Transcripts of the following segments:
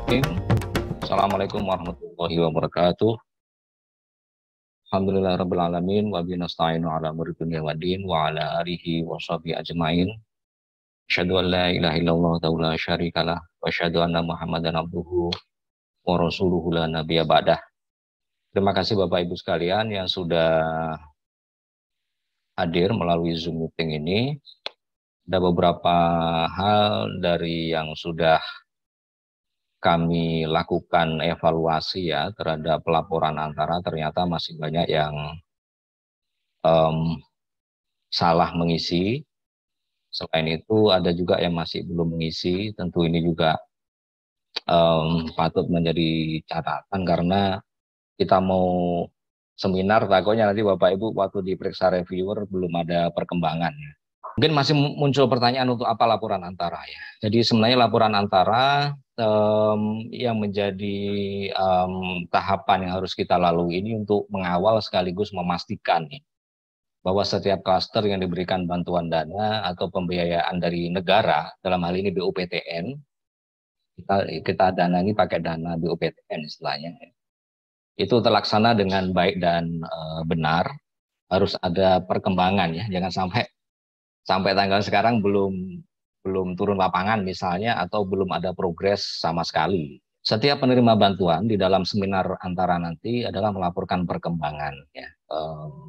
Assalamualaikum warahmatullahi wabarakatuh. Alhamdulillahirabbil alamin wa bihi nasta'inu ala umuri dunya waddin wa ala alihi wa sahbihi ajmain. Asyhadu an la ilaha illallah wa la syarikalah wa asyhadu anna Muhammadan abduhu wa rasuluhu la nabiyya ba'dah. Terima kasih Bapak Ibu sekalian yang sudah hadir melalui Zoom meeting ini. Ada beberapa hal dari yang sudah kami lakukan evaluasi ya terhadap pelaporan antara, ternyata masih banyak yang salah mengisi. Selain itu ada juga yang masih belum mengisi. Tentu ini juga patut menjadi catatan karena kita mau seminar, takutnya nanti Bapak Ibu waktu diperiksa reviewer belum ada perkembangan. Mungkin masih muncul pertanyaan untuk apa laporan antara ya. Jadi sebenarnya laporan antara yang menjadi tahapan yang harus kita lalui ini untuk mengawal sekaligus memastikan nih, bahwa setiap klaster yang diberikan bantuan dana atau pembiayaan dari negara, dalam hal ini BUPTN, kita dana ini pakai dana BUPTN istilahnya, itu terlaksana dengan baik dan benar. Harus ada perkembangan ya, jangan sampai tanggal sekarang belum turun lapangan misalnya, atau belum ada progres sama sekali. Setiap penerima bantuan di dalam seminar antara nanti adalah melaporkan perkembangan ya.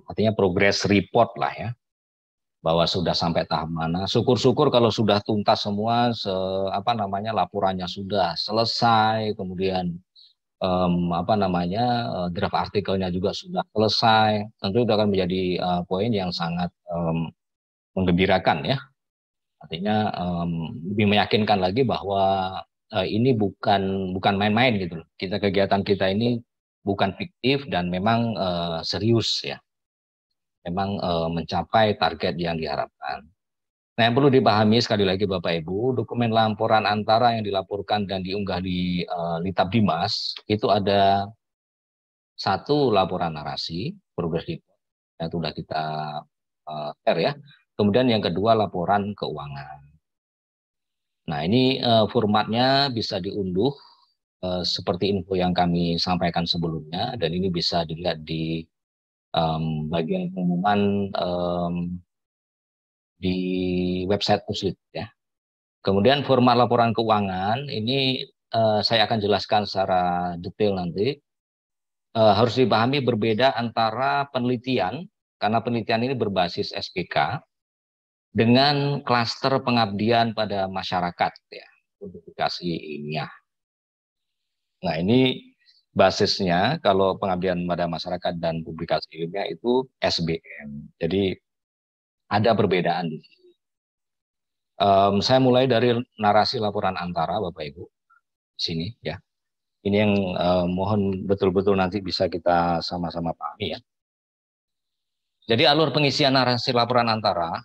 Artinya progress report lah ya, bahwa sudah sampai tahap mana. Syukur-syukur kalau sudah tuntas semua, laporannya sudah selesai, kemudian draft artikelnya juga sudah selesai. Tentu itu akan menjadi poin yang sangat menggembirakan ya. Artinya lebih meyakinkan lagi bahwa ini bukan main-main gitu loh. Kegiatan kita ini bukan fiktif dan memang serius ya. Memang mencapai target yang diharapkan. Nah, yang perlu dipahami sekali lagi Bapak Ibu, dokumen laporan antara yang dilaporkan dan diunggah di Litab Dimas itu ada satu laporan narasi, progress report, yang sudah kita share ya. Kemudian yang kedua laporan keuangan. Nah, ini formatnya bisa diunduh seperti info yang kami sampaikan sebelumnya, dan ini bisa dilihat di bagian pengumuman di website Puslit ya. Kemudian format laporan keuangan ini saya akan jelaskan secara detail nanti. Harus dipahami berbeda antara penelitian, karena penelitian ini berbasis SPK, dengan klaster pengabdian pada masyarakat ya, publikasi ilmiah. Nah, ini basisnya kalau pengabdian pada masyarakat dan publikasi ilmiah itu SBM. Jadi ada perbedaan di sini. Saya mulai dari narasi laporan antara Bapak Ibu di sini ya. Ini yang mohon betul-betul nanti bisa kita sama-sama pahami ya. Jadi alur pengisian narasi laporan antara,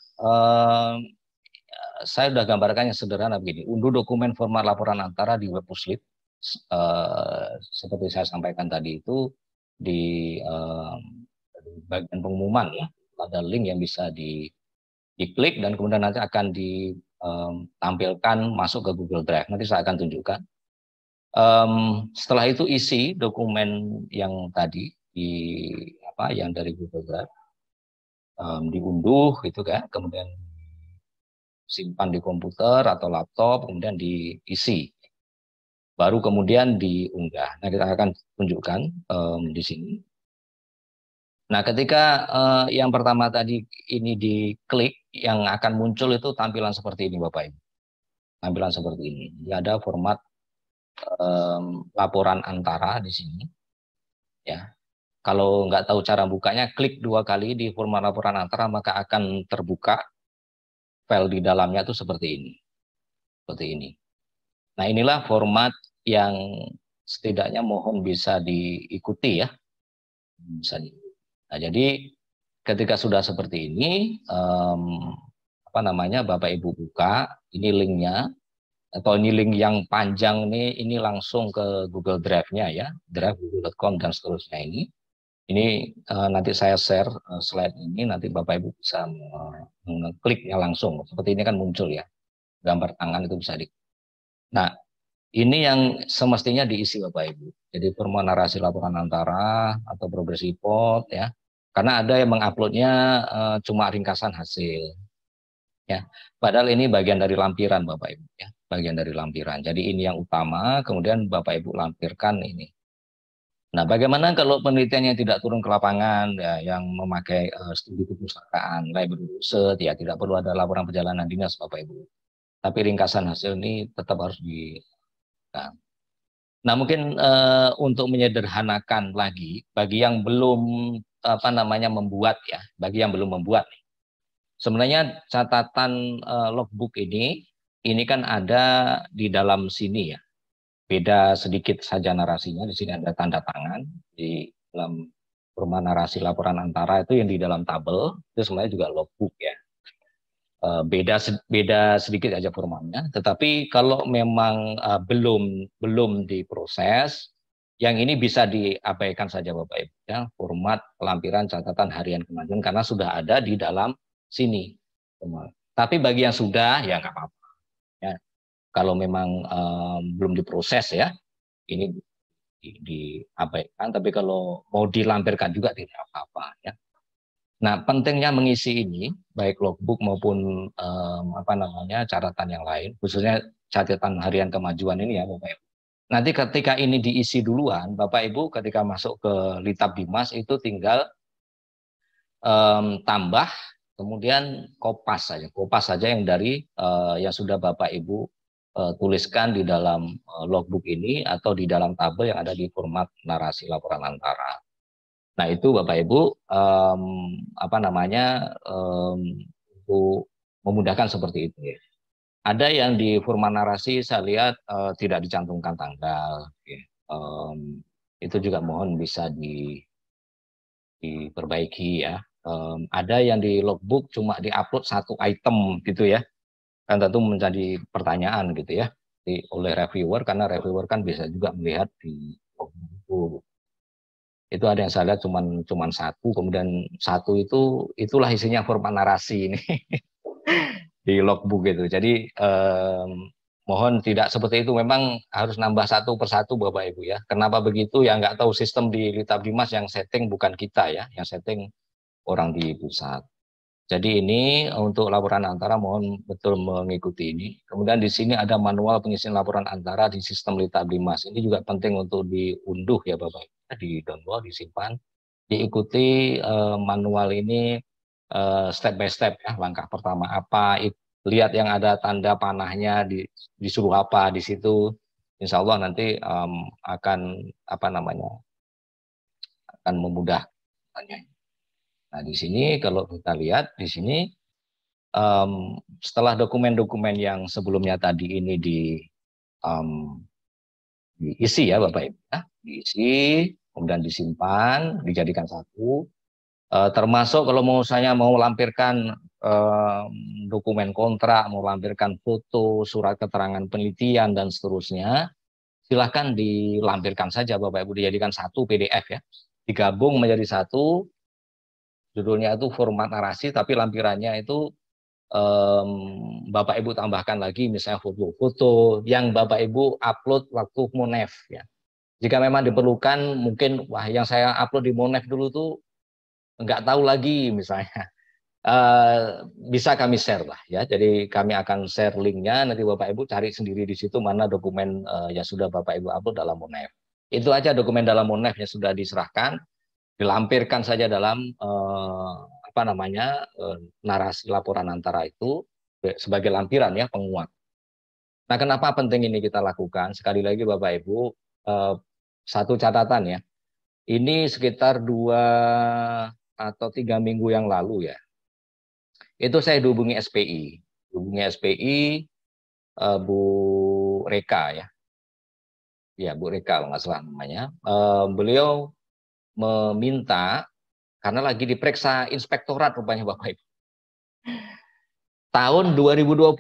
saya sudah gambarkan yang sederhana begini. Unduh dokumen format laporan antara di web Puslit, seperti saya sampaikan tadi itu di bagian pengumuman ya, ada link yang bisa diklik dan kemudian nanti akan ditampilkan masuk ke Google Drive. Nanti saya akan tunjukkan. Setelah itu isi dokumen yang tadi yang dari Google Drive, diunduh gitu kan, kemudian simpan di komputer atau laptop, kemudian diisi, baru kemudian diunggah. Nah, kita akan tunjukkan di sini. Nah, ketika yang pertama tadi ini diklik, yang akan muncul itu tampilan seperti ini Bapak Ibu. Tampilan seperti ini. Jadi ada format laporan antara di sini. Ya. Kalau nggak tahu cara bukanya, klik 2 kali di format laporan antara, maka akan terbuka file di dalamnya itu seperti ini. Seperti ini. Nah, inilah format yang setidaknya mohon bisa diikuti ya. Nah, jadi ketika sudah seperti ini, Bapak Ibu buka, ini linknya, atau ini link yang panjang ini langsung ke Google Drive-nya ya, drive google.com dan seterusnya ini. Ini nanti saya share slide ini, nanti Bapak Ibu bisa mengkliknya langsung. Seperti ini kan muncul ya, gambar tangan itu bisa di. Nah, Ini yang semestinya diisi Bapak Ibu. Jadi format narasi laporan antara atau progress report ya. Karena ada yang menguploadnya cuma ringkasan hasil ya. Padahal ini bagian dari lampiran Bapak Ibu ya, bagian dari lampiran. Jadi ini yang utama, kemudian Bapak Ibu lampirkan ini. Nah, bagaimana kalau penelitiannya tidak turun ke lapangan ya, yang memakai studi kepustakaan, library research ya, tidak perlu ada laporan perjalanan dinas Bapak Ibu. Tapi ringkasan hasil ini tetap harus di. Nah, mungkin untuk menyederhanakan lagi bagi yang belum membuat ya, bagi yang belum membuat. Sebenarnya catatan logbook ini kan ada di dalam sini ya. Beda sedikit saja narasinya. Di sini ada tanda tangan di dalam format narasi laporan antara itu yang di dalam tabel itu sebenarnya juga logbook ya. Beda sedikit aja formatnya. Tetapi kalau memang belum diproses, yang ini bisa diabaikan saja Bapak Ibu ya. Format lampiran catatan harian kemajuan karena sudah ada di dalam sini. Tapi bagi yang sudah ya nggak apa-apa. Ya. Kalau memang belum diproses ya, ini diabaikan. Tapi kalau mau dilampirkan juga tidak apa-apa ya. Nah, pentingnya mengisi ini, baik logbook maupun catatan yang lain, khususnya catatan harian kemajuan ini ya Bapak Ibu. Nanti ketika ini diisi duluan, Bapak Ibu ketika masuk ke Litab Dimas itu tinggal tambah, kemudian kopas saja yang dari yang sudah Bapak Ibu tuliskan di dalam logbook ini atau di dalam tabel yang ada di format narasi laporan antara. Nah itu Bapak Ibu untuk memudahkan seperti itu ya. Ada yang di format narasi saya lihat tidak dicantumkan tanggal. Ya. Itu juga mohon bisa diperbaiki ya. Ada yang di logbook cuma diupload satu item gitu ya. Kan tentu menjadi pertanyaan gitu ya oleh reviewer karena reviewer kan bisa juga melihat di logbook. Itu ada yang saya lihat cuman satu, kemudian satu itulah isinya format narasi ini di logbook gitu. Jadi mohon tidak seperti itu, memang harus nambah satu persatu Bapak Ibu ya. Kenapa begitu ya nggak tahu, sistem di Litab Dimas yang setting bukan kita ya, yang setting orang di pusat. Jadi ini untuk laporan antara mohon betul mengikuti ini. Kemudian di sini ada manual pengisian laporan antara di sistem Litab Dimas. Ini juga penting untuk diunduh ya Bapak Ibu, di download, disimpan, diikuti manual ini step by step ya. Langkah pertama apa, lihat yang ada tanda panahnya disuruh apa di situ. Insya Allah nanti akan akan memudahkannya. Nah di sini kalau kita lihat di sini setelah dokumen-dokumen yang sebelumnya tadi ini diisi ya Bapak Ibu ya, diisi kemudian disimpan, dijadikan satu, termasuk kalau mau lampirkan dokumen kontrak, mau lampirkan foto, surat keterangan penelitian dan seterusnya, silahkan dilampirkan saja Bapak Ibu, dijadikan satu PDF ya, digabung menjadi satu. Judulnya itu format narasi, tapi lampirannya itu Bapak Ibu tambahkan lagi misalnya foto-foto yang Bapak Ibu upload waktu Monef ya. Jika memang diperlukan, mungkin wah yang saya upload di Monef dulu tuh nggak tahu lagi misalnya. Bisa kami share lah ya. Jadi kami akan share linknya, nanti Bapak Ibu cari sendiri di situ mana dokumen yang sudah Bapak Ibu upload dalam Monef. Itu aja dokumen dalam Monef yang sudah diserahkan, dilampirkan saja dalam narasi laporan antara itu sebagai lampiran ya, penguat. Nah, kenapa penting ini kita lakukan? Sekali lagi Bapak Ibu, satu catatan ya. Ini sekitar 2 atau 3 minggu yang lalu ya. Itu saya dihubungi SPI. Bu Reka ya. Ya, Bu Reka kalau nggak salah namanya. Beliau meminta, karena lagi diperiksa inspektorat rupanya Bapak Ibu. Tahun 2020,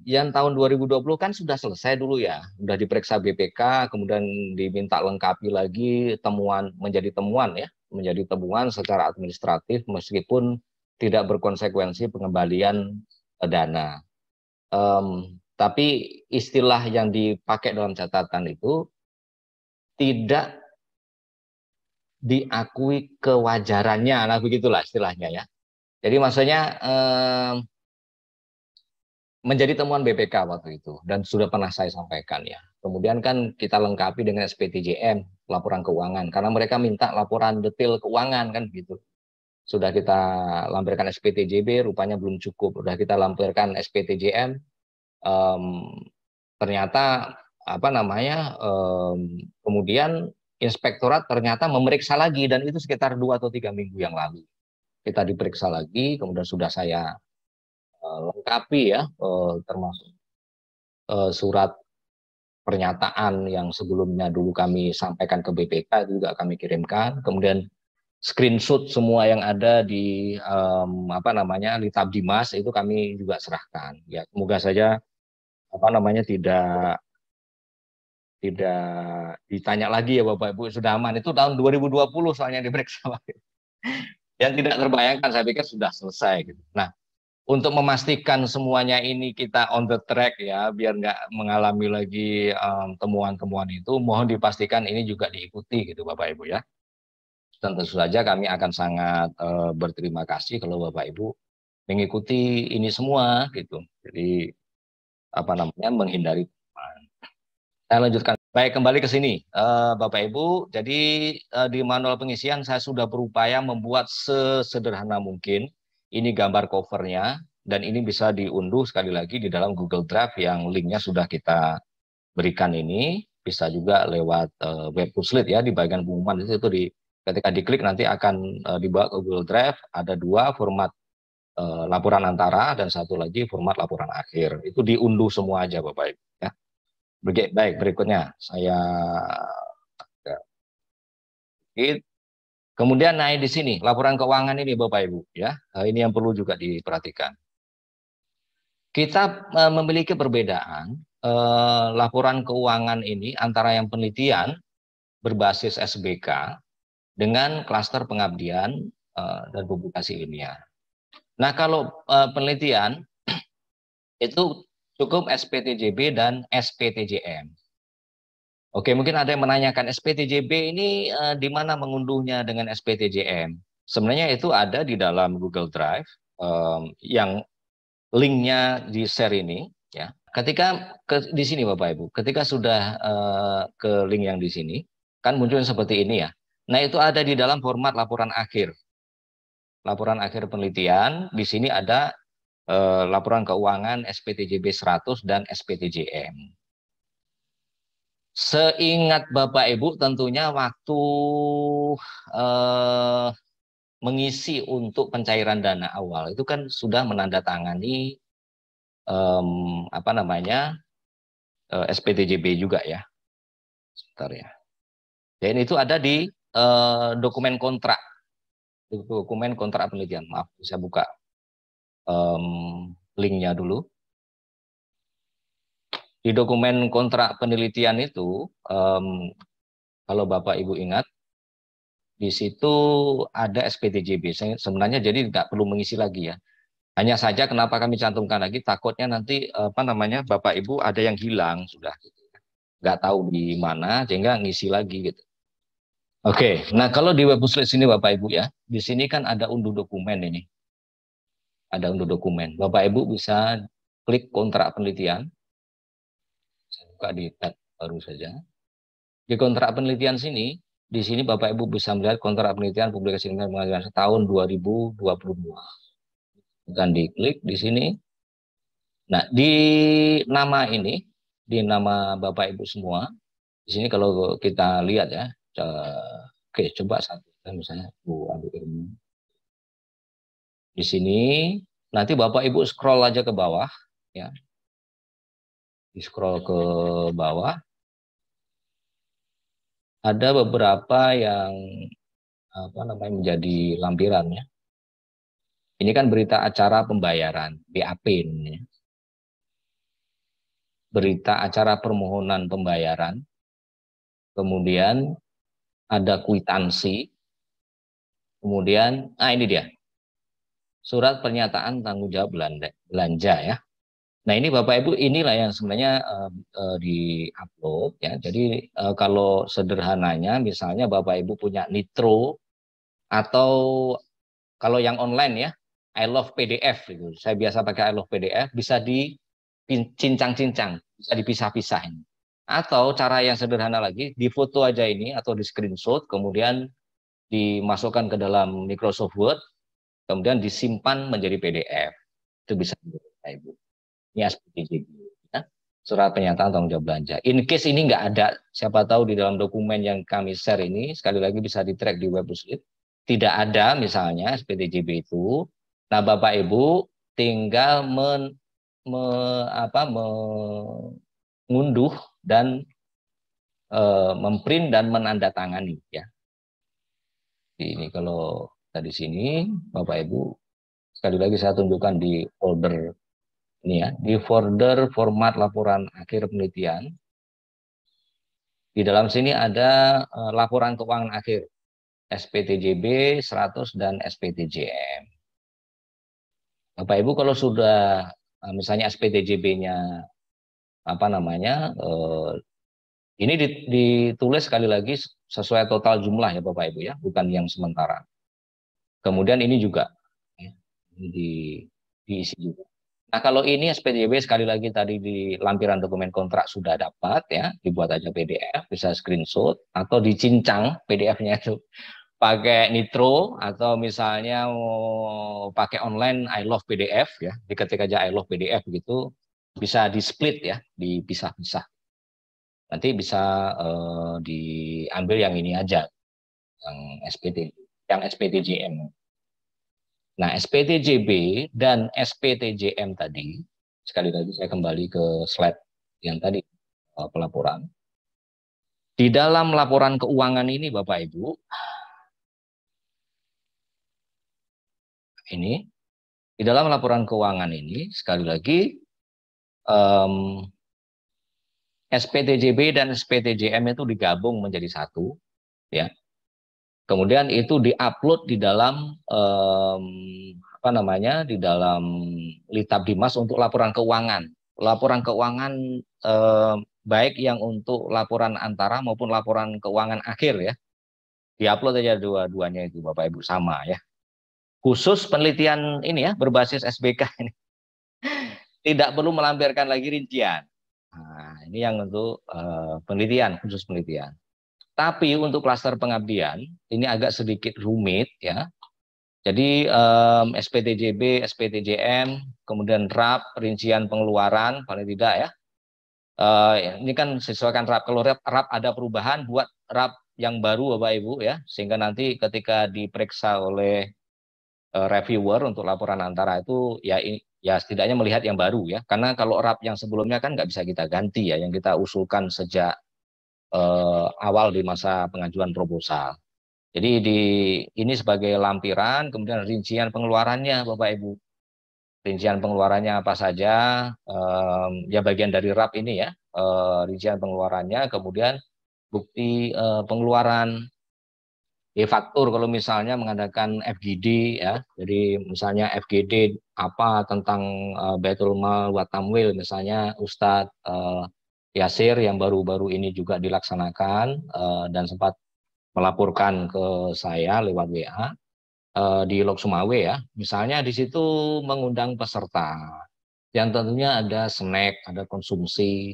yang tahun 2020 kan sudah selesai dulu ya, sudah diperiksa BPK, kemudian diminta lengkapi lagi menjadi temuan secara administratif meskipun tidak berkonsekuensi pengembalian dana. Tapi istilah yang dipakai dalam catatan itu tidak diakui kewajarannya, nah begitulah istilahnya ya. Jadi maksudnya menjadi temuan BPK waktu itu dan sudah pernah saya sampaikan ya. Kemudian kan kita lengkapi dengan SPTJM, laporan keuangan, karena mereka minta laporan detail keuangan kan gitu. Sudah kita lampirkan SPTJB, rupanya belum cukup. Sudah kita lampirkan SPTJM, ternyata apa namanya, kemudian inspektorat ternyata memeriksa lagi dan itu sekitar 2 atau 3 minggu yang lalu. Kita diperiksa lagi, kemudian sudah saya lengkapi ya, termasuk surat pernyataan yang sebelumnya dulu kami sampaikan ke BPK itu juga kami kirimkan, kemudian screenshot semua yang ada di apa namanya Litab Dimas itu kami juga serahkan. Ya, semoga saja apa namanya tidak ditanya lagi ya Bapak Ibu sudah aman. Itu tahun 2020 soalnya diperiksa. Yang tidak terbayangkan saya pikir sudah selesai gitu. Nah, untuk memastikan semuanya ini kita on the track ya, biar nggak mengalami lagi temuan-temuan itu, mohon dipastikan ini juga diikuti gitu Bapak Ibu ya. Tentu saja kami akan sangat berterima kasih kalau Bapak Ibu mengikuti ini semua gitu. Jadi apa namanya menghindari. Saya lanjutkan. Baik, kembali ke sini Bapak Ibu. Jadi di manual pengisian saya sudah berupaya membuat sesederhana mungkin. Ini gambar covernya dan ini bisa diunduh sekali lagi di dalam Google Drive yang linknya sudah kita berikan ini. Bisa juga lewat web Puslit ya di bagian pengumuman itu ketika diklik nanti akan dibawa ke Google Drive. Ada 2 format laporan antara dan satu lagi format laporan akhir. Itu diunduh semua aja Bapak Ibu ya. Baik, berikutnya saya kemudian naik di sini laporan keuangan ini Bapak Ibu ya. Ini yang perlu juga diperhatikan. Kita memiliki perbedaan laporan keuangan ini antara yang penelitian berbasis SBK dengan klaster pengabdian dan publikasi ilmiah. Nah, kalau penelitian itu cukup SPTJB dan SPTJM. Oke, mungkin ada yang menanyakan SPTJB ini di mana mengunduhnya dengan SPTJM. Sebenarnya itu ada di dalam Google Drive yang linknya di share ini. Ya, ketika di sini Bapak Ibu, ketika sudah ke link yang di sini, kan muncul seperti ini ya. Nah, itu ada di dalam format laporan akhir. Laporan akhir penelitian, di sini ada laporan keuangan SPTJB 100 dan SPTJM. Seingat Bapak Ibu tentunya waktu mengisi untuk pencairan dana awal itu kan sudah menandatangani apa namanya SPTJB juga ya. Sebentar ya. Dan itu ada di dokumen kontrak penelitian. Maaf, saya buka linknya dulu. Di dokumen kontrak penelitian itu, kalau Bapak Ibu ingat, di situ ada SPTJB. Sebenarnya jadi nggak perlu mengisi lagi ya. Hanya saja kenapa kami cantumkan lagi, takutnya nanti apa namanya Bapak Ibu ada yang hilang sudah, gitu. Nggak tahu di mana, sehingga ngisi lagi gitu. Oke, nah kalau di web Puslit sini Bapak Ibu ya, di sini kan ada unduh dokumen ini. Ada unduh dokumen. Bapak Ibu bisa klik kontrak penelitian. Saya buka di tab baru saja. Di kontrak penelitian sini, di sini Bapak Ibu bisa melihat kontrak penelitian publikasi ilmiah tahun 2022. Dan diklik di sini. Nah, di nama ini, di nama Bapak Ibu semua, di sini kalau kita lihat ya, oke, coba satu, misalnya Bu Andi Irmi. Di sini, nanti Bapak Ibu scroll aja ke bawah, ya. Di scroll ke bawah, ada beberapa yang apa namanya menjadi lampirannya. Ini kan berita acara pembayaran, BAP ini. Berita acara permohonan pembayaran, kemudian ada kwitansi, kemudian, ini dia, surat pernyataan tanggung jawab belanja ya. Nah ini Bapak Ibu inilah yang sebenarnya di-upload ya. Jadi kalau sederhananya misalnya Bapak Ibu punya Nitro atau kalau yang online ya I love PDF gitu. Saya biasa pakai I love PDF bisa dicincang-cincang, bisa dipisah-pisahin. Atau cara yang sederhana lagi, di foto aja ini atau di screenshot kemudian dimasukkan ke dalam Microsoft Word, kemudian disimpan menjadi PDF. Itu bisa Bapak Ibu. Ini SPTJB, ya. Surat pernyataan tanggung jawab belanja. In case ini nggak ada, siapa tahu di dalam dokumen yang kami share ini, sekali lagi bisa di-track di website, tidak ada misalnya SPTJB itu. Nah, Bapak Ibu tinggal mengunduh dan memprint dan menandatangani ya. Ini kalau tadi sini Bapak Ibu sekali lagi saya tunjukkan di folder ini ya, di folder format laporan akhir penelitian. Di dalam sini ada laporan keuangan akhir SPTJB 100 dan SPTJM. Bapak Ibu kalau sudah misalnya SPTJB-nya apa namanya ini ditulis sekali lagi sesuai total jumlah ya Bapak Ibu ya, bukan yang sementara. Kemudian ini juga ya, diisi juga. Nah kalau ini SPTJB sekali lagi tadi di lampiran dokumen kontrak sudah dapat ya, dibuat aja PDF, bisa screenshot atau dicincang PDF-nya itu pakai Nitro atau misalnya mau pakai online I love PDF ya, diketik aja I love PDF gitu, bisa di split ya, dipisah-pisah. Nanti bisa diambil yang ini aja, yang SPTJM. Nah, SPTJB dan SPTJM tadi, sekali lagi saya kembali ke slide yang tadi pelaporan. Di dalam laporan keuangan ini Bapak Ibu, ini di dalam laporan keuangan ini sekali lagi SPTJB dan SPTJM itu digabung menjadi satu, ya. Kemudian itu diupload di dalam apa namanya di dalam Litab Dimas untuk laporan keuangan. Laporan keuangan baik yang untuk laporan antara maupun laporan keuangan akhir ya. Diupload aja dua-duanya itu Bapak Ibu sama ya. Khusus penelitian ini ya berbasis SBK ini tidak perlu melampirkan lagi rincian. Nah, ini yang untuk penelitian, khusus penelitian. Tapi untuk klaster pengabdian ini agak sedikit rumit ya. Jadi SPTJB, SPTJM, kemudian RAP, rincian pengeluaran paling tidak ya. Ini kan sesuaikan RAP. Kalau RAP ada perubahan, buat RAP yang baru Bapak Ibu ya, sehingga nanti ketika diperiksa oleh reviewer untuk laporan antara itu ya setidaknya melihat yang baru ya. Karena kalau RAP yang sebelumnya kan nggak bisa kita ganti ya, yang kita usulkan sejak awal di masa pengajuan proposal. Jadi ini sebagai lampiran, kemudian rincian pengeluarannya Bapak Ibu. Rincian pengeluarannya apa saja, ya bagian dari RAP ini ya, rincian pengeluarannya, kemudian bukti pengeluaran, faktur kalau misalnya mengadakan FGD ya, jadi misalnya FGD apa tentang Baitul Mal wa Tamwil misalnya Ustadz Yasir yang baru-baru ini juga dilaksanakan dan sempat melaporkan ke saya lewat WA di Lok Sumawe ya. Misalnya di situ mengundang peserta yang tentunya ada snack, ada konsumsi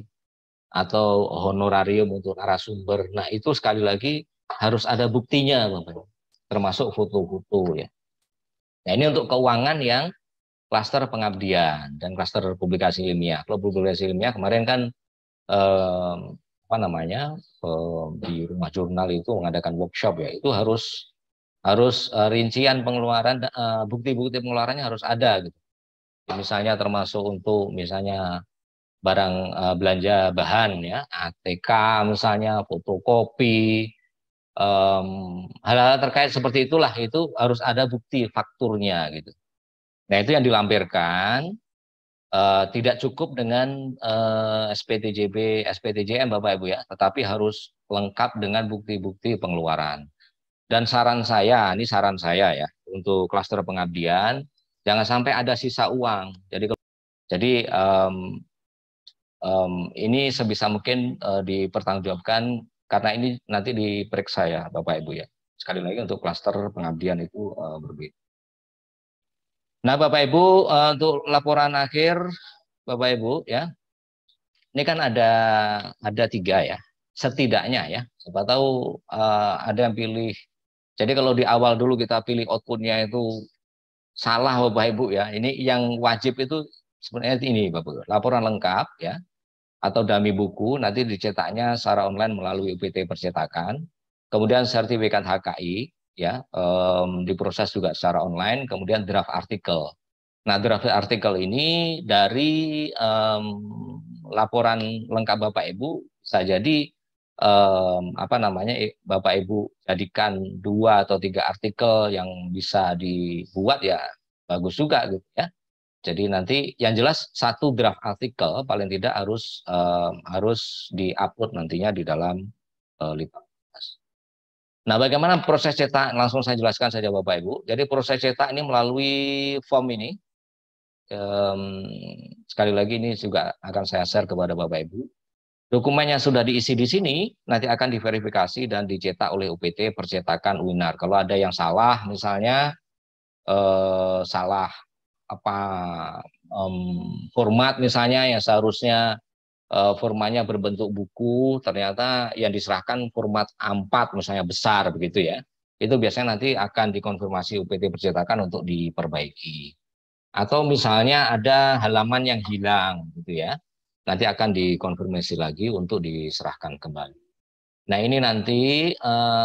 atau honorarium untuk narasumber. Nah, itu sekali lagi harus ada buktinya, Bapak. Termasuk foto-foto ya. Nah, ini untuk keuangan yang klaster pengabdian dan klaster publikasi ilmiah. Kalau publikasi ilmiah kemarin kan apa namanya di rumah jurnal itu mengadakan workshop ya, itu harus rincian pengeluaran, bukti-bukti pengeluarannya harus ada gitu. Misalnya termasuk untuk misalnya barang belanja bahan ya, ATK misalnya, fotokopi, hal-hal terkait seperti itulah, itu harus ada bukti fakturnya gitu. Nah itu yang dilampirkan. Tidak cukup dengan SPTJB, SPTJM Bapak Ibu ya, tetapi harus lengkap dengan bukti-bukti pengeluaran. Dan saran saya, ini saran saya ya, untuk klaster pengabdian, jangan sampai ada sisa uang. Jadi Jadi ini sebisa mungkin dipertanggungjawabkan karena ini nanti diperiksa ya Bapak Ibu ya. Sekali lagi untuk klaster pengabdian itu berbeda. Nah Bapak Ibu untuk laporan akhir Bapak Ibu ya, ini kan ada 3 ya, setidaknya ya. Siapa tahu ada yang pilih. Jadi kalau di awal dulu kita pilih outputnya itu salah Bapak Ibu ya. Ini yang wajib itu sebenarnya ini Bapak Ibu, laporan lengkap ya atau dummy buku nanti dicetaknya secara online melalui UPT percetakan. Kemudian sertifikat HKI ya diproses juga secara online. Kemudian draft artikel. Nah draft artikel ini dari laporan lengkap Bapak Ibu bisa jadi apa namanya Bapak Ibu jadikan 2 atau 3 artikel yang bisa dibuat ya bagus juga gitu ya. Jadi nanti yang jelas 1 draft artikel paling tidak harus diupload nantinya di dalam Litbangkes. Nah, bagaimana proses cetak? Langsung saya jelaskan saja Bapak Ibu. Jadi proses cetak ini melalui form ini. Sekali lagi ini juga akan saya share kepada Bapak Ibu. Dokumennya sudah diisi di sini, nanti akan diverifikasi dan dicetak oleh UPT percetakan UINAR. Kalau ada yang salah, misalnya salah apa format misalnya yang seharusnya formatnya berbentuk buku, ternyata yang diserahkan format A4 misalnya besar begitu ya. Itu biasanya nanti akan dikonfirmasi UPT percetakan untuk diperbaiki. Atau misalnya ada halaman yang hilang gitu ya. Nanti akan dikonfirmasi lagi untuk diserahkan kembali. Nah ini nanti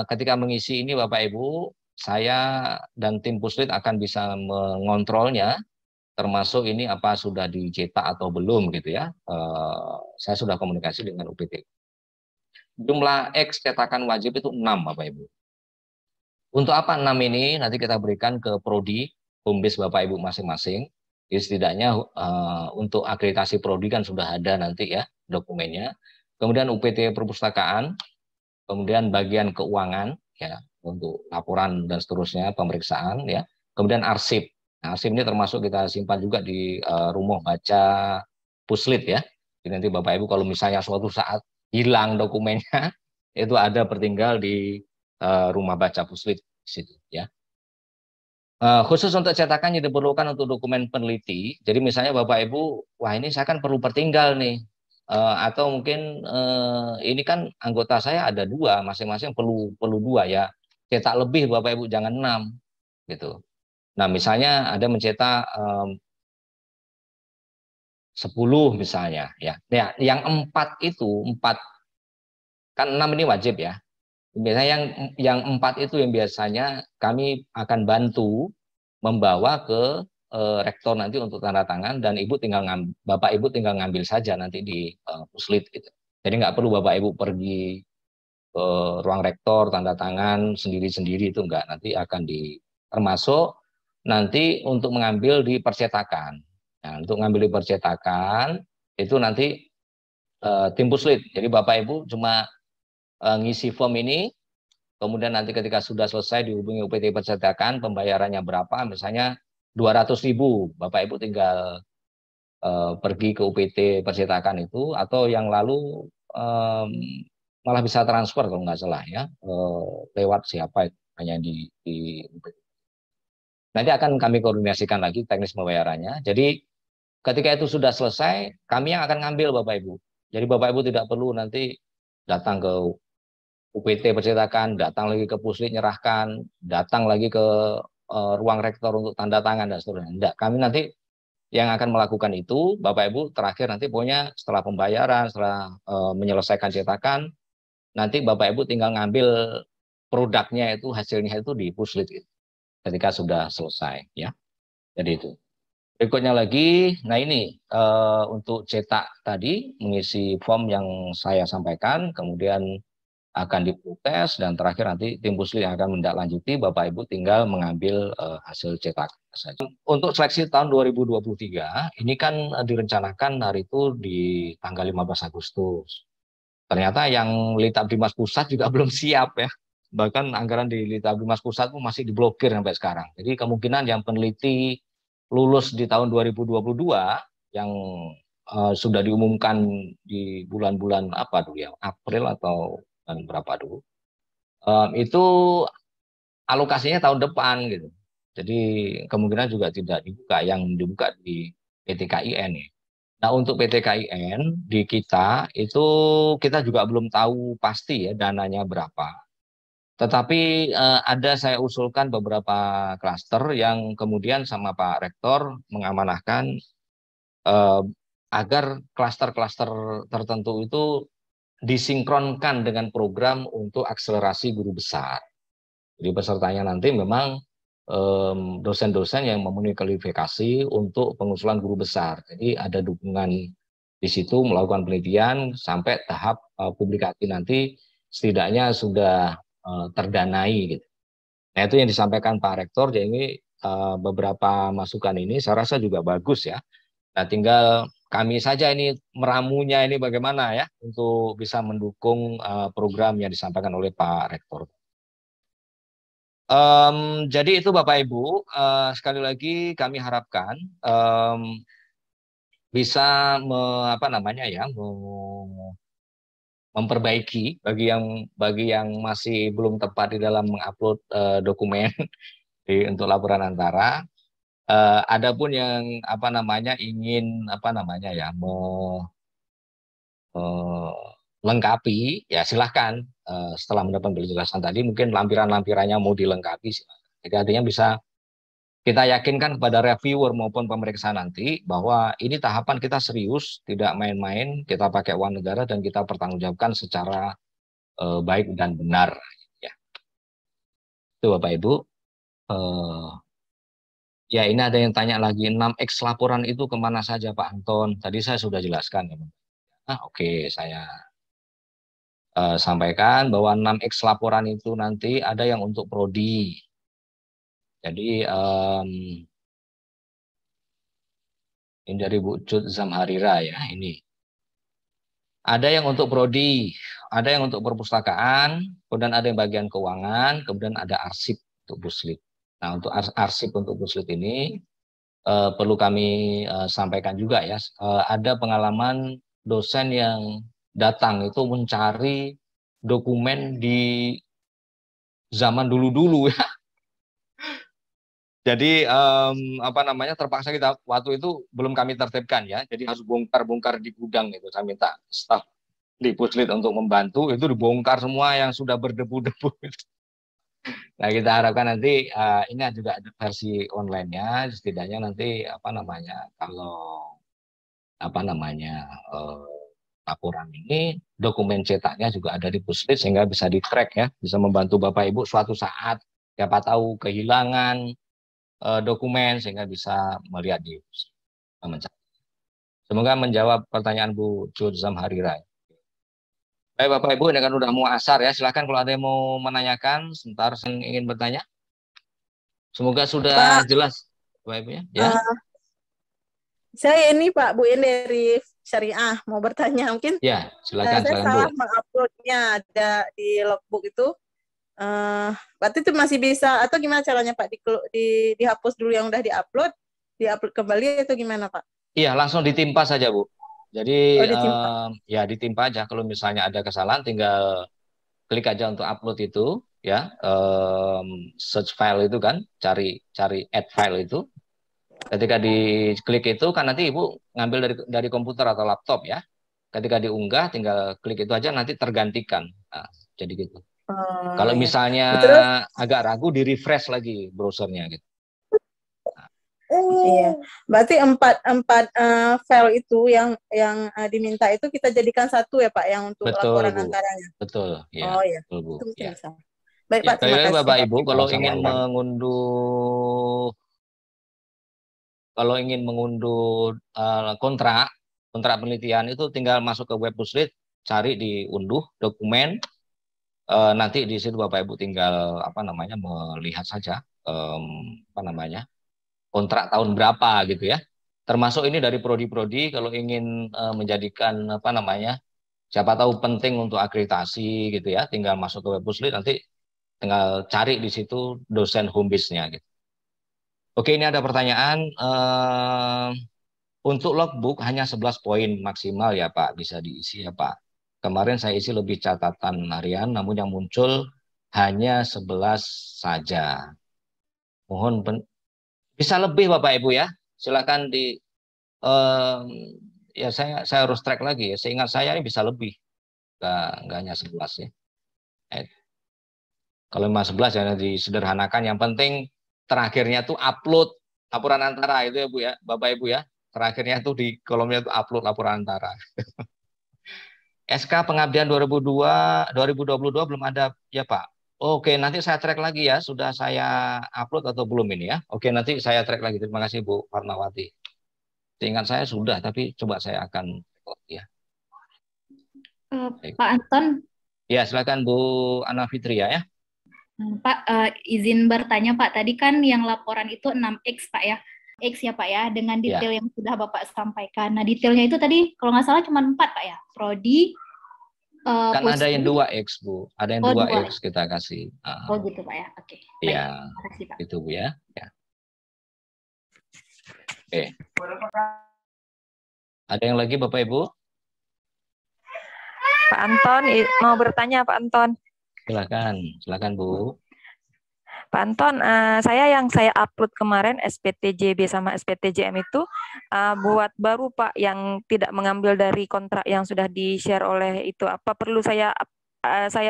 ketika mengisi ini Bapak Ibu, saya dan tim Puslit akan bisa mengontrolnya, termasuk ini apa sudah dicetak atau belum gitu ya. Saya sudah komunikasi dengan UPT. Jumlah X cetakan wajib itu 6 Bapak Ibu. Untuk apa 6 ini nanti kita berikan ke Prodi, home base Bapak Ibu masing-masing. Jadi setidaknya untuk akreditasi Prodi kan sudah ada nanti ya dokumennya. Kemudian UPT perpustakaan, kemudian bagian keuangan ya untuk laporan dan seterusnya pemeriksaan ya. Kemudian arsip. Nah, arsip ini termasuk kita simpan juga di rumah baca Puslit ya. Jadi nanti Bapak Ibu kalau misalnya suatu saat hilang dokumennya itu ada tertinggal di rumah baca Puslit di situ ya. Khusus untuk cetakan yang diperlukan untuk dokumen peneliti. Jadi misalnya Bapak Ibu, wah ini saya kan perlu pertinggal nih. Atau mungkin ini kan anggota saya ada 2, masing-masing perlu 2 ya. Cetak lebih Bapak Ibu jangan 6 gitu. Nah misalnya ada mencetak 10 misalnya ya. Nah, yang 4 itu 4 kan 6 ini wajib ya. Biasanya yang 4 itu yang biasanya kami akan bantu membawa ke rektor nanti untuk tanda tangan dan Bapak Ibu tinggal ngambil saja nanti di Puslit gitu. Jadi nggak perlu Bapak Ibu pergi ke ruang rektor tanda tangan sendiri-sendiri itu enggak, nanti akan termasuk nanti untuk mengambil di percetakan. Nah, untuk mengambil di percetakan itu nanti tim Puslit. Jadi Bapak Ibu cuma ngisi form ini, kemudian nanti ketika sudah selesai dihubungi UPT percetakan, pembayarannya berapa, misalnya 200.000, Bapak Ibu tinggal pergi ke UPT percetakan itu, atau yang lalu malah bisa transfer kalau nggak salah ya, lewat siapa itu, hanya di UPT. Nanti akan kami koordinasikan lagi teknis pembayarannya. Jadi ketika itu sudah selesai, kami yang akan ngambil Bapak Ibu. Jadi Bapak Ibu tidak perlu nanti datang ke UPT percetakan, datang lagi ke Puslit nyerahkan, datang lagi ke ruang rektor untuk tanda tangan dan seterusnya. Tidak, kami nanti yang akan melakukan itu, Bapak Ibu terakhir nanti pokoknya setelah pembayaran, setelah menyelesaikan cetakan, nanti Bapak Ibu tinggal ngambil produknya itu, hasilnya itu di Puslit gitu, ketika sudah selesai ya. Jadi itu. Berikutnya lagi, nah ini untuk cetak tadi mengisi form yang saya sampaikan, kemudian akan diprotes dan terakhir nanti tim Puslit yang akan menindaklanjuti, Bapak Ibu tinggal mengambil hasil cetak saja. Untuk seleksi tahun 2023 ini kan direncanakan hari itu di tanggal 15 Agustus. Ternyata yang Litbangkes Pusat juga belum siap ya. Bahkan anggaran di Litbangkes Pusat pun masih diblokir sampai sekarang. Jadi kemungkinan yang peneliti lulus di tahun 2022 yang sudah diumumkan di bulan-bulan apa dulu ya, April atau bulan berapa dulu, itu alokasinya tahun depan gitu. Jadi kemungkinan juga tidak dibuka, yang dibuka di PT KIN ya. Nah, untuk PT KIN di kita itu kita juga belum tahu pasti ya dananya berapa. Tetapi ada saya usulkan beberapa klaster yang kemudian sama Pak Rektor mengamanahkan eh, agar klaster-klaster tertentu itu disinkronkan dengan program untuk akselerasi guru besar. Jadi pesertanya nanti memang dosen-dosen yang memenuhi kualifikasi untuk pengusulan guru besar. Jadi ada dukungan di situ melakukan penelitian sampai tahap publikasi nanti setidaknya sudah terdanai gitu. Nah, itu yang disampaikan Pak Rektor. Jadi beberapa masukan ini saya rasa juga bagus ya. Nah, tinggal kami saja ini meramunya ini bagaimana ya untuk bisa mendukung program yang disampaikan oleh Pak Rektor. Jadi itu Bapak Ibu, sekali lagi kami harapkan bisa apa namanya ya, memperbaiki bagi yang masih belum tepat di dalam mengupload dokumen untuk laporan antara. Adapun yang apa namanya ingin apa namanya ya lengkapi ya silahkan setelah mendapat penjelasan tadi mungkin lampiran-lampirannya mau dilengkapi silahkan. Jadi artinya bisa kita yakinkan kepada reviewer maupun pemeriksa nanti bahwa ini tahapan kita serius, tidak main-main, kita pakai uang negara dan kita pertanggungjawabkan secara baik dan benar. Ya. Itu Bapak Ibu. Ya ini ada yang tanya lagi, 6X laporan itu kemana saja Pak Anton? Tadi saya sudah jelaskan. Ya. Oke, saya sampaikan bahwa 6X laporan itu nanti ada yang untuk prodi. Jadi ini dari Bu Cut Zamharira ya ini. Ada yang untuk prodi, ada yang untuk perpustakaan, kemudian ada yang bagian keuangan, kemudian ada arsip untuk Puslit. Nah untuk arsip untuk Puslit ini perlu kami sampaikan juga ya. Ada pengalaman dosen yang datang itu mencari dokumen di zaman dulu-dulu ya. Jadi apa namanya terpaksa kita waktu itu belum kami tertibkan ya. Jadi harus bongkar-bongkar di gudang itu. Saya minta staf di Puslit untuk membantu itu dibongkar semua yang sudah berdebu-debu. Nah kita harapkan nanti ini juga ada versi online-nya. Setidaknya nanti apa namanya kalau apa namanya laporan ini dokumen cetaknya juga ada di Puslit sehingga bisa di-track ya, bisa membantu Bapak Ibu suatu saat siapa tahu kehilangan dokumen sehingga bisa melihat di mencari. Semoga menjawab pertanyaan Bu Jud Zamharira. Baik Bapak Ibu, ini kan udah mau asar ya. Silakan kalau ada yang mau menanyakan, sebentar saya ingin bertanya. Semoga sudah Pak, jelas Bapak Ibu ya. Saya ini Pak Bu ini dari Syariah mau bertanya mungkin. Ya, silakan Saya salah Bu. menguploadnya ada di logbook itu. Berarti itu masih bisa atau gimana caranya Pak dihapus dulu yang udah diupload kembali atau gimana Pak? Iya, langsung ditimpa saja Bu. Jadi Oh ditimpa. ya ditimpa aja. Kalau misalnya ada kesalahan, tinggal klik aja untuk upload itu, ya. Search file itu kan, cari add file itu. Ketika diklik itu kan nanti Ibu ngambil dari komputer atau laptop ya. Ketika diunggah, tinggal klik itu aja nanti tergantikan. Nah, jadi gitu. Oh Kalau ya. misalnya Terus agak ragu, di refresh lagi browsernya gitu. iya. Berarti empat file itu yang diminta itu kita jadikan satu ya Pak yang untuk Betul laporan Bu, antaranya. betul ya, Oh ya. betul Bu. Itu mungkin Ya. bisa. Baik Ya, Pak, sekali terima lagi kasih. Bapak Ibu, kalau ingin mengunduh kontrak penelitian itu tinggal masuk ke web Puslit, cari diunduh dokumen, nanti di situ Bapak Ibu tinggal apa namanya melihat saja apa namanya kontrak tahun berapa gitu ya. Termasuk ini dari prodi-prodi kalau ingin menjadikan apa namanya siapa tahu penting untuk akreditasi gitu ya, tinggal masuk ke web Puslit nanti tinggal cari di situ dosen home base-nya gitu. Oke, ini ada pertanyaan. Untuk logbook hanya 11 poin maksimal ya Pak, bisa diisi ya Pak. Kemarin saya isi lebih catatan harian, namun yang muncul hanya 11 saja. Mohon bisa lebih Bapak Ibu ya. Silakan ya saya harus track lagi ya. Seingat saya ini bisa lebih. Nggak hanya 11 ya. Kalau memang 11 ya disederhanakan. Yang penting terakhirnya tuh upload laporan antara itu ya Bu ya, Bapak Ibu ya. Terakhirnya tuh di kolomnya tuh upload laporan antara. SK pengabdian 2022 belum ada ya Pak. Oke, nanti saya track lagi ya. Sudah saya upload atau belum ini ya? Oke, nanti saya track lagi. Terima kasih Bu Farnawati. Seingat saya sudah, tapi coba saya akan record ya. Pak Anton. Ya, silakan Bu Ana Fitria ya. Pak, izin bertanya Pak. Tadi kan yang laporan itu 6X Pak ya. X ya Pak ya, dengan detail yang sudah Bapak sampaikan. Nah, detailnya itu tadi kalau nggak salah cuma 4 Pak ya. Prodi, kan ada yang 2X Bu, ada yang 2X kita kasih. Oh gitu Pak ya, oke. Iya, itu Bu ya. Oke. Ada yang lagi Bapak Ibu? Pak Anton, mau bertanya Pak Anton. Silakan Bu. Pak Anton, saya upload kemarin SPTJB sama SPTJM itu buat baru Pak, yang tidak mengambil dari kontrak yang sudah di-share oleh itu. Apa perlu saya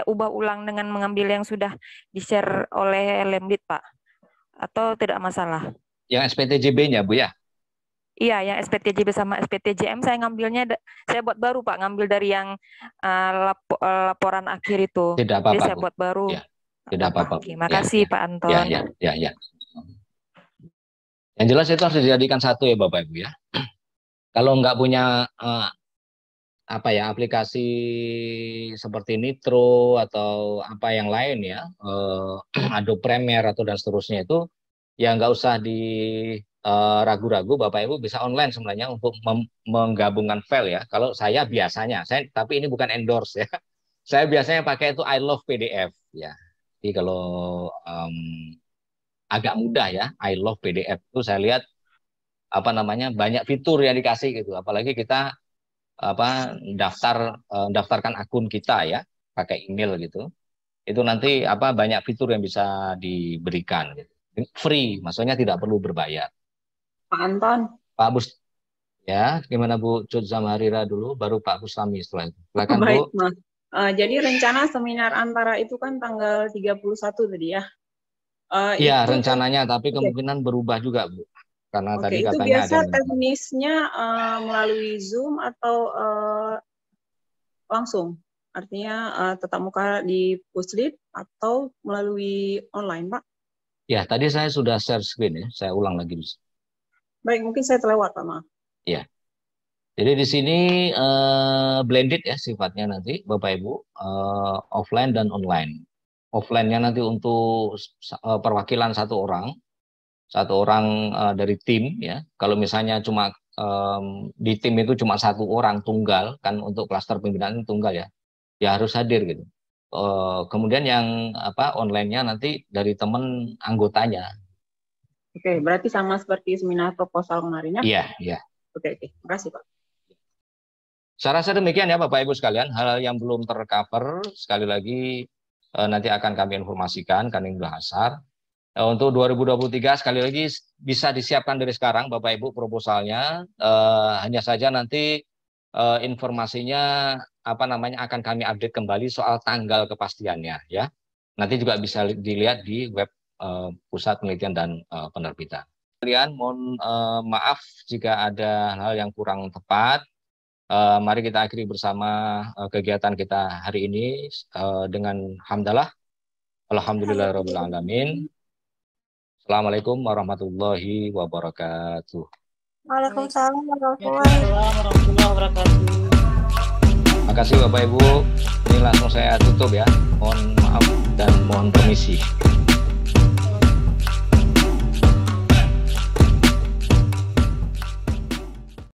ubah ulang dengan mengambil yang sudah di-share oleh Lemdit Pak? Atau tidak masalah? Yang SPTJB-nya Bu ya? Iya, yang SPTJB sama SPTJM saya ngambilnya, saya buat baru Pak, ngambil dari yang laporan akhir itu. Tidak apa-apa. Jadi saya buat baru. Ya. Tidak apa-apa. Terima kasih Pak Anton. Ya. Yang jelas itu harus dijadikan satu ya Bapak Ibu ya. Kalau nggak punya aplikasi seperti Nitro atau apa yang lain ya, Adobe Premiere atau dan seterusnya itu, ya nggak usah ragu-ragu, Bapak Ibu bisa online sebenarnya untuk menggabungkan file ya. Kalau saya biasanya, tapi ini bukan endorse ya. Saya biasanya pakai itu I Love PDF ya. Jadi kalau agak mudah ya, I Love PDF itu saya lihat banyak fitur yang dikasih gitu. Apalagi kita daftarkan akun kita ya, pakai email gitu. Itu nanti banyak fitur yang bisa diberikan gitu. Free, maksudnya tidak perlu berbayar. Pak Anton. Pak Bus, ya gimana Bu Cut Zamarira dulu, baru Pak Bustami setelah itu. Silakan Baik, Bu. Mas. Jadi rencana seminar antara itu kan tanggal 31 tadi ya? Iya, rencananya, tapi kemungkinan berubah juga Bu. Karena tadi itu katanya biasa ada teknisnya melalui Zoom atau langsung? Artinya tetap muka di Puslit atau melalui online, Pak? Ya, tadi saya sudah share screen ya, saya ulang lagi. Baik, mungkin saya terlewat, Pak, maaf. Ya. Jadi di sini blended ya sifatnya nanti Bapak Ibu, offline dan online. Offline-nya nanti untuk perwakilan satu orang dari tim ya. Kalau misalnya cuma di tim itu cuma satu orang tunggal kan, untuk klaster pimpinan tunggal ya, ya harus hadir gitu. Kemudian yang online-nya nanti dari teman anggotanya. Oke, berarti sama seperti seminar proposal kemarin ya? Iya. Oke, terima kasih Pak. Saya rasa demikian ya Bapak Ibu sekalian, hal yang belum tercover sekali lagi nanti akan kami informasikan, kami bahasar. Untuk 2023 sekali lagi bisa disiapkan dari sekarang Bapak Ibu proposalnya, hanya saja nanti informasinya akan kami update kembali soal tanggal kepastiannya ya. Nanti juga bisa dilihat di web Pusat Penelitian dan Penerbitan. Kalian mohon maaf jika ada hal yang kurang tepat. Mari kita akhiri bersama kegiatan kita hari ini dengan hamdalah. Alhamdulillahirabbil alamin. Assalamualaikum warahmatullahi wabarakatuh. Waalaikumsalam warahmatullahi wabarakatuh. Terima kasih Bapak Ibu. Ini langsung saya tutup ya. Mohon maaf dan mohon permisi.